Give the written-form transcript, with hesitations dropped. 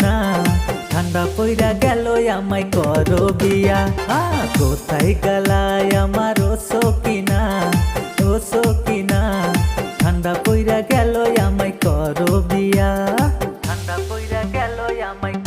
কিনা ঠান্ডা পইরা গেল আমায় করো বিয়া কোথায় গেলায় আমার ও সকিনা ঠান্ডা পইরা গেল আমায় করো বিয়া ঠান্ডা পইরা গেল আমায়